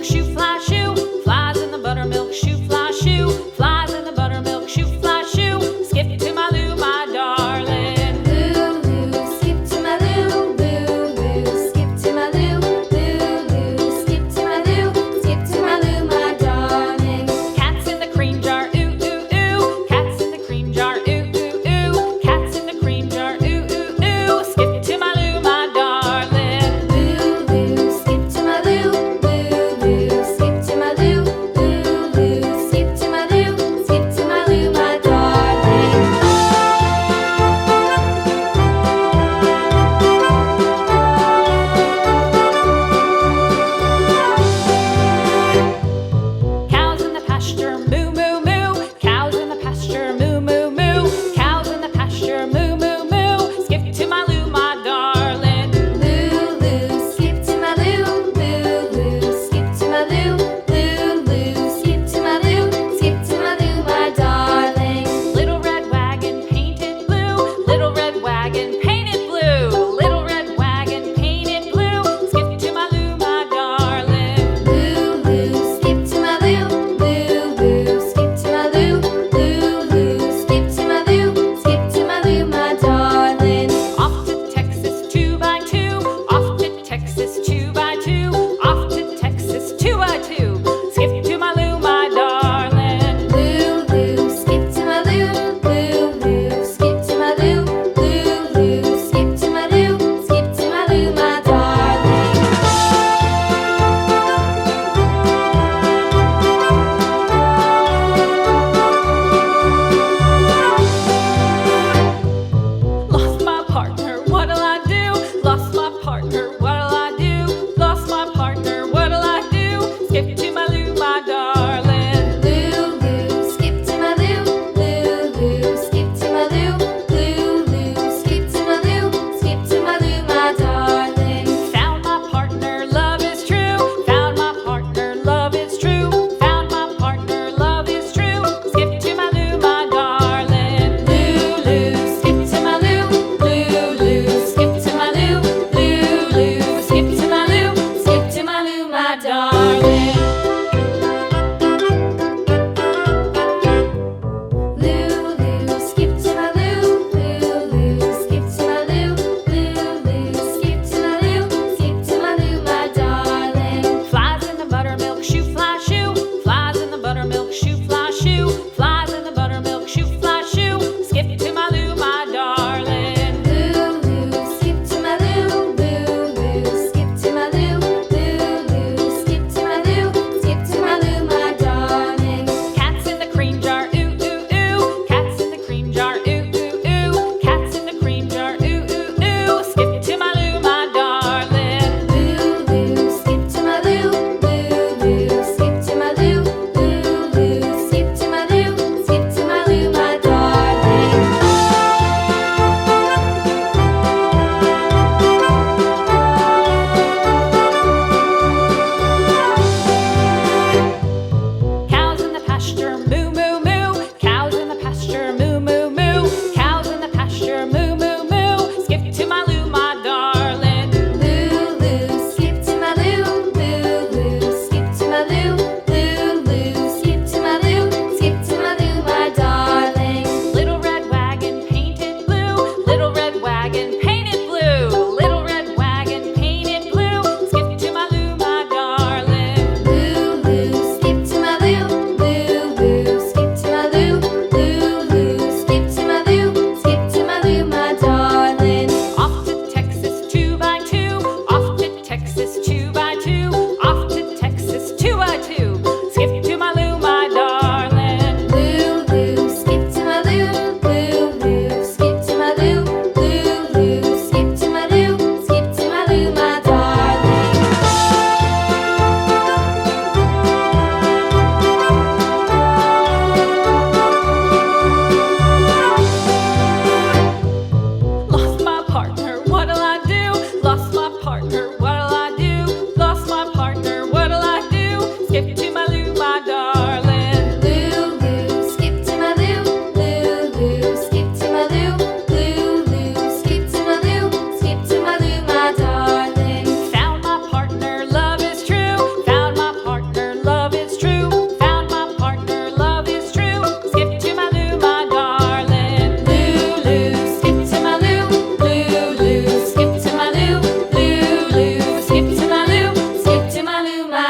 buttermilk shoe, fly shoe. Flies in the buttermilk shoe, fly shoe. Flies in the buttermilk shoe, fly shoe. Skip to my Lou, my darling. Lou, skip to my Lou. Lou, skip to my Lou. Lou, skip to my Lou. Skip to my Lou, my darling. Cat's in the cream jar, ooh, ooh, ooh. Cat's in the cream jar, ooh, ooh, ooh. Cat's in the cream jar, ooh, ooh, ooh. Skip to my Lou, my darling. Lou, skip to my Lou. Lou,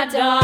my darling.